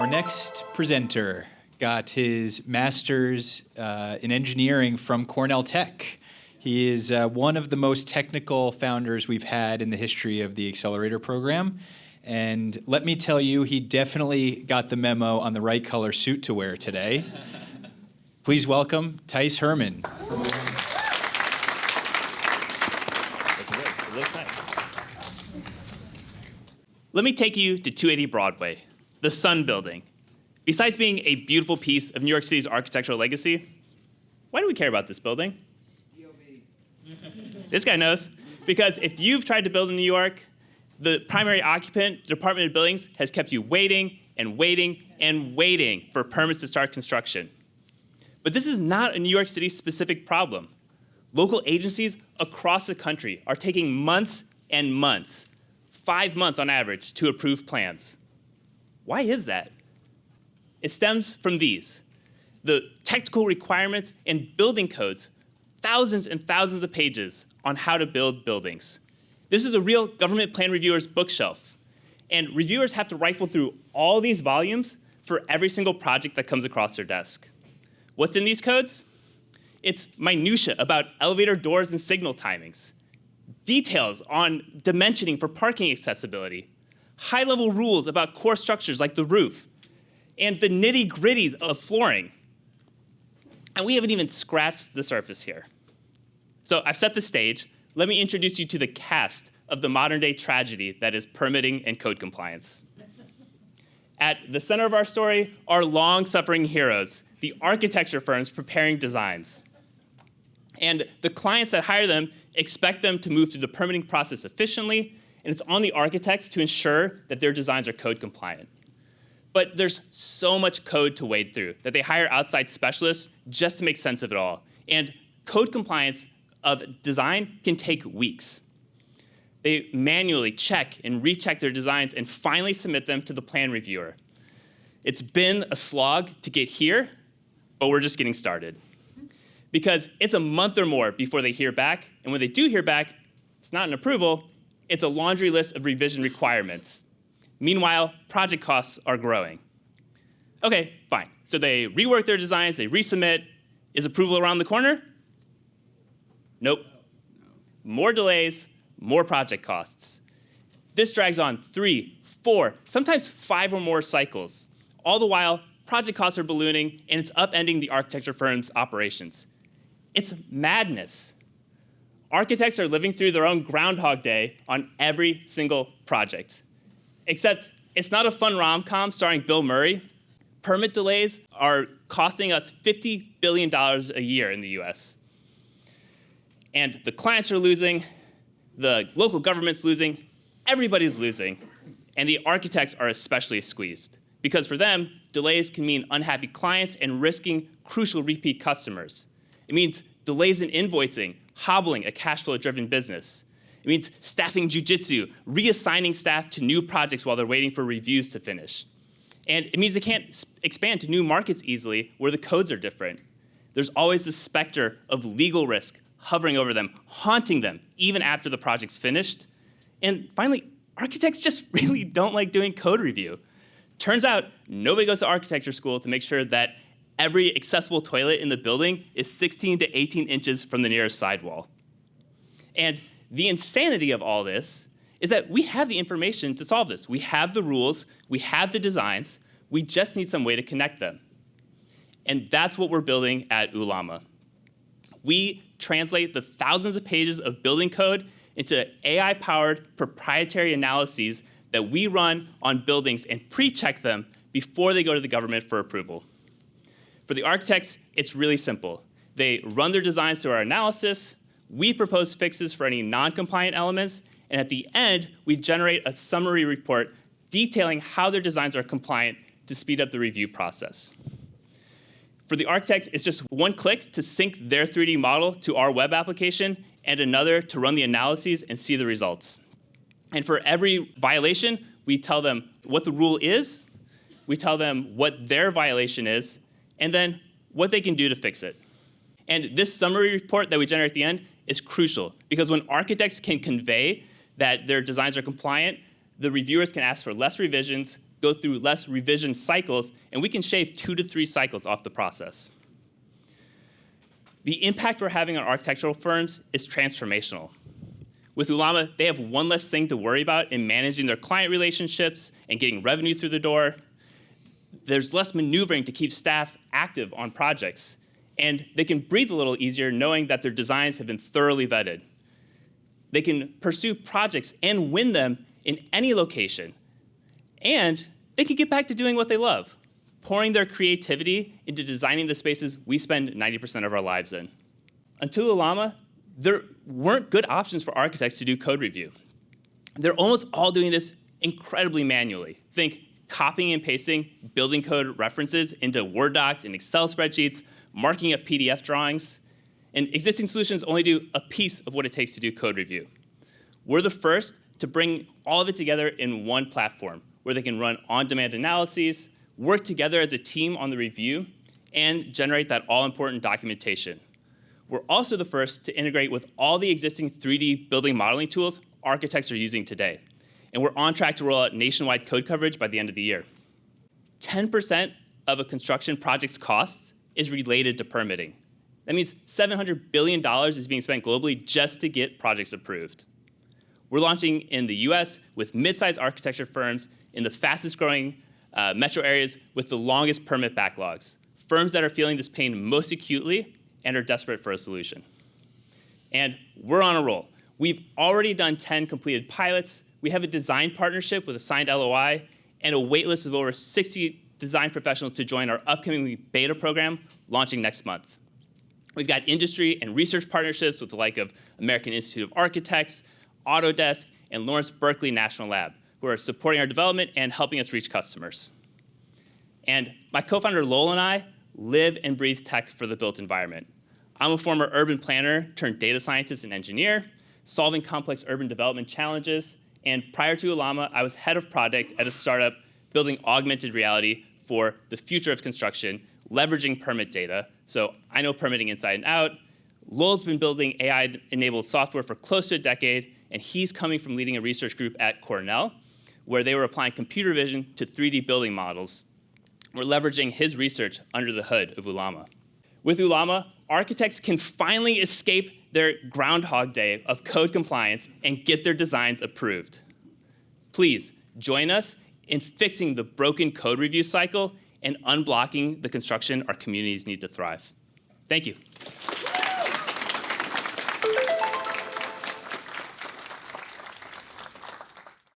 Our next presenter got his master's in engineering from Cornell Tech. He is one of the most technical founders we've had in the history of the Accelerator program. And let me tell you, he definitely got the memo on the right color suit to wear today. Please welcome Tice Herman. Let me take you to 280 Broadway, the Sun Building. Besides being a beautiful piece of New York City's architectural legacy, why do we care about this building? This guy knows. Because if you've tried to build in New York, the primary occupant, the Department of Buildings, has kept you waiting and waiting and waiting for permits to start construction. But this is not a New York City specific problem. Local agencies across the country are taking months and months, 5 months on average, to approve plans. Why is that? It stems from these: the technical requirements and building codes, thousands and thousands of pages on how to build buildings. This is a real government plan reviewer's bookshelf. And reviewers have to rifle through all these volumes for every single project that comes across their desk. What's in these codes? It's minutia about elevator doors and signal timings, details on dimensioning for parking accessibility, high-level rules about core structures like the roof, and the nitty-gritties of flooring. And we haven't even scratched the surface here. So I've set the stage. Let me introduce you to the cast of the modern-day tragedy that is permitting and code compliance. At the center of our story are long-suffering heroes, the architecture firms preparing designs. And the clients that hire them expect them to move through the permitting process efficiently, and it's on the architects to ensure that their designs are code compliant. But there's so much code to wade through that they hire outside specialists just to make sense of it all. And code compliance of design can take weeks. They manually check and recheck their designs and finally submit them to the plan reviewer. It's been a slog to get here, but we're just getting started. Because it's a month or more before they hear back, and when they do hear back, it's not an approval, it's a laundry list of revision requirements. Meanwhile, project costs are growing. Okay, fine. So they rework their designs, they resubmit. Is approval around the corner? Nope. More delays, more project costs. This drags on 3, 4, sometimes 5 or more cycles. All the while, project costs are ballooning, and it's upending the architecture firm's operations. It's madness. Architects are living through their own Groundhog Day on every single project. Except it's not a fun rom-com starring Bill Murray. Permit delays are costing us $50 billion a year in the US. And the clients are losing, the local government's losing, everybody's losing, and the architects are especially squeezed. Because for them, delays can mean unhappy clients and risking crucial repeat customers. It means delays in invoicing, hobbling a cash flow-driven business. It means staffing jujitsu, reassigning staff to new projects while they're waiting for reviews to finish. And it means they can't expand to new markets easily where the codes are different. There's always the specter of legal risk hovering over them, haunting them even after the project's finished. And finally, architects just really don't like doing code review. Turns out nobody goes to architecture school to make sure that every accessible toilet in the building is 16 to 18 inches from the nearest sidewall. And the insanity of all this is that we have the information to solve this. We have the rules, we have the designs, we just need some way to connect them. And that's what we're building at Ulama. We translate the thousands of pages of building code into AI-powered proprietary analyses that we run on buildings and pre-check them before they go to the government for approval. For the architects, it's really simple. They run their designs through our analysis, we propose fixes for any non-compliant elements, and at the end, we generate a summary report detailing how their designs are compliant to speed up the review process. For the architect, it's just one click to sync their 3D model to our web application and another to run the analyses and see the results. And for every violation, we tell them what the rule is, we tell them what their violation is, and then what they can do to fix it. And this summary report that we generate at the end is crucial, because when architects can convey that their designs are compliant, the reviewers can ask for less revisions, go through less revision cycles, and we can shave 2 to 3 cycles off the process. The impact we're having on architectural firms is transformational. With Ulama, they have one less thing to worry about in managing their client relationships and getting revenue through the door. There's less maneuvering to keep staff active on projects, and they can breathe a little easier knowing that their designs have been thoroughly vetted. They can pursue projects and win them in any location, and they can get back to doing what they love, pouring their creativity into designing the spaces we spend 90% of our lives in. Until Ulama, there weren't good options for architects to do code review. They're almost all doing this incredibly manually. Think copying and pasting building code references into Word docs and Excel spreadsheets, marking up PDF drawings, and existing solutions only do a piece of what it takes to do code review. We're the first to bring all of it together in one platform where they can run on-demand analyses, work together as a team on the review, and generate that all-important documentation. We're also the first to integrate with all the existing 3D building modeling tools architects are using today. And we're on track to roll out nationwide code coverage by the end of the year. 10% of a construction project's costs is related to permitting. That means $700 billion is being spent globally just to get projects approved. We're launching in the US with mid-sized architecture firms in the fastest growing metro areas with the longest permit backlogs, firms that are feeling this pain most acutely and are desperate for a solution. And we're on a roll. We've already done 10 completed pilots. We have a design partnership with a signed LOI and a waitlist of over 60 design professionals to join our upcoming beta program launching next month. We've got industry and research partnerships with the like of American Institute of Architects, Autodesk, and Lawrence Berkeley National Lab, who are supporting our development and helping us reach customers. And my co-founder Lowell and I live and breathe tech for the built environment. I'm a former urban planner turned data scientist and engineer, solving complex urban development challenges. And prior to Ulama, I was head of product at a startup building augmented reality for the future of construction, leveraging permit data. So I know permitting inside and out. Lowell's been building AI-enabled software for close to a decade, and he's coming from leading a research group at Cornell, where they were applying computer vision to 3D building models. We're leveraging his research under the hood of Ulama. With Ulama, architects can finally escape their Groundhog Day of code compliance and get their designs approved. Please join us in fixing the broken code review cycle and unblocking the construction our communities need to thrive. Thank you.